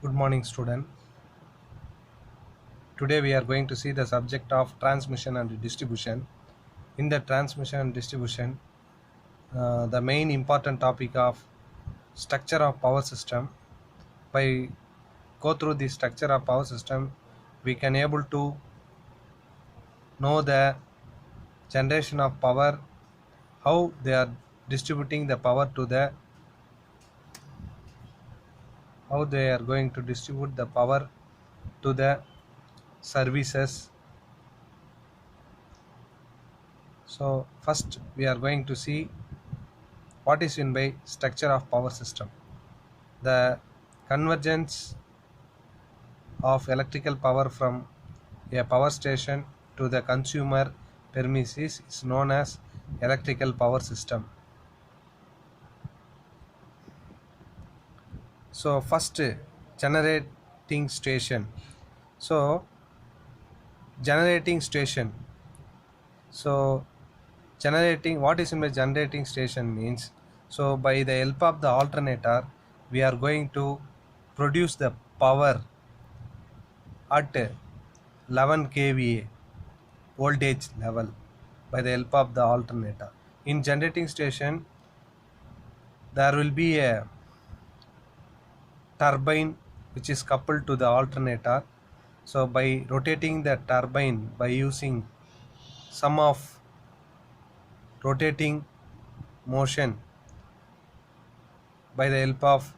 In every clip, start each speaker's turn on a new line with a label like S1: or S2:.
S1: Good morning, student. Today we are going to see the subject of transmission and distribution. In the transmission and distribution, the main important topic of structure of power system. By go through the structure of power system, we can able to know the generation of power, how they are distributing the power to the, how they are going to distribute the power to the services. So first we are going to see what is meant by structure of power system. The convergence of electrical power from a power station to the consumer premises is known as electrical power system. So first, generating station. So generating station. So generating, what is in the generating station means, so by the help of the alternator we are going to produce the power at 11 kVA voltage level by the help of the alternator. In generating station there will be a turbine which is coupled to the alternator. So by rotating the turbine by using some of rotating motion by the help of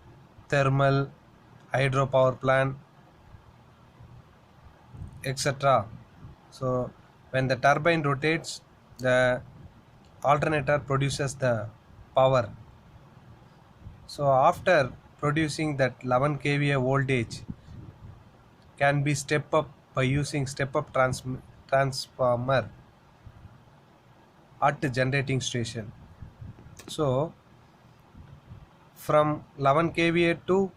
S1: thermal, hydropower plant, etc. So when the turbine rotates, the alternator produces the power. So after producing that 11 kVA voltage can be step up by using step up transformer at the generating station. So from 11 kVA to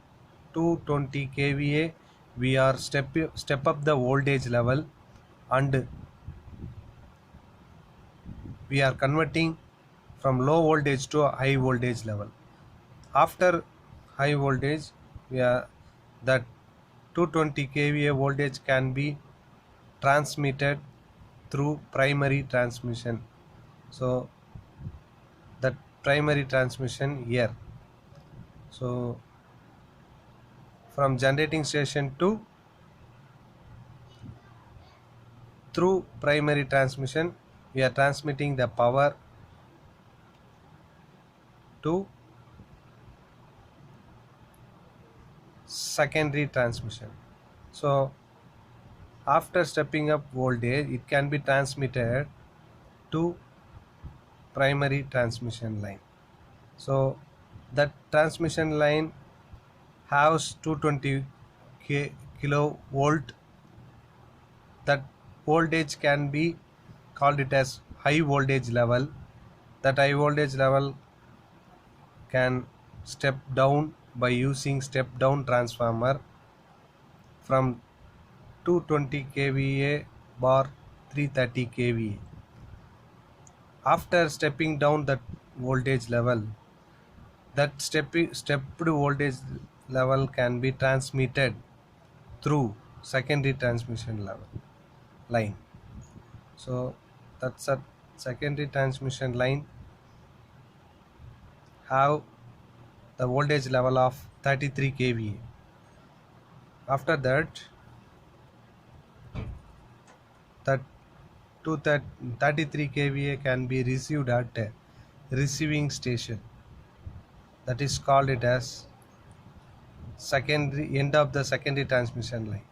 S1: 220 kVA we are step up the voltage level, and we are converting from low voltage to high voltage level. After high voltage, we are that 220 kVA voltage can be transmitted through primary transmission. So that primary transmission here. So from generating station to through primary transmission, we are transmitting the power to secondary transmission. So after stepping up voltage, it can be transmitted to primary transmission line. So that transmission line has 220 kilovolt. That voltage can be called it as high voltage level. That high voltage level can step down by using step down transformer from 220 kVA bar 330 kVA. After stepping down that voltage level, that stepped voltage level can be transmitted through secondary transmission level line. So that's a secondary transmission line have the voltage level of 33 kVA. After that, that 33 kVA can be received at a receiving station, that is called it as secondary end of the secondary transmission line.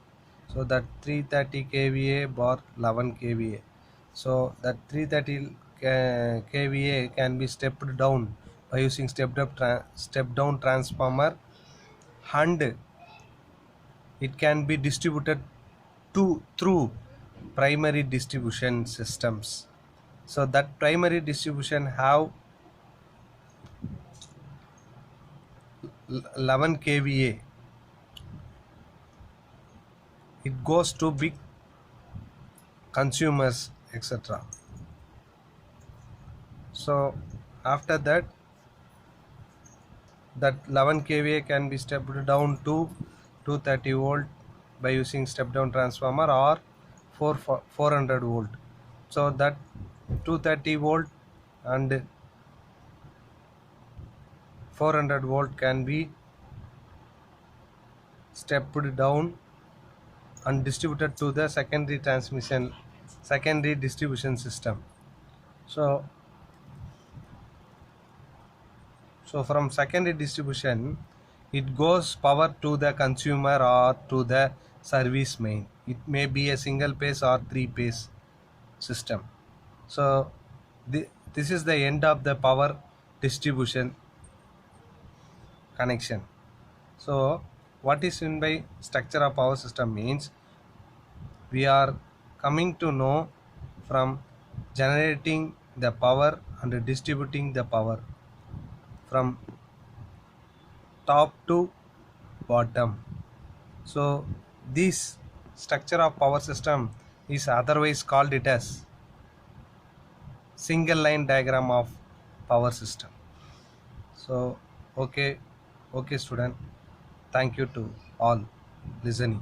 S1: So that 330 kVA bar 11 kVA. So that 330 kVA can be stepped down by using step down transformer, and it can be distributed to through primary distribution systems. So that primary distribution have 11 kVA. It goes to big consumers, etc. So after that 11 kVA can be stepped down to 230 volt by using step down transformer, or 400 volt. So that 230 volt and 400 volt can be stepped down and distributed to the secondary distribution system. So from secondary distribution, it goes power to the consumer or to the service main. It may be a single phase or three phase system. So this is the end of the power distribution connection. So what is meant by structure of power system means, we are coming to know from generating the power and distributing the power from top to bottom. So this structure of power system is otherwise called it as single line diagram of power system. So okay, student, thank you to all listening.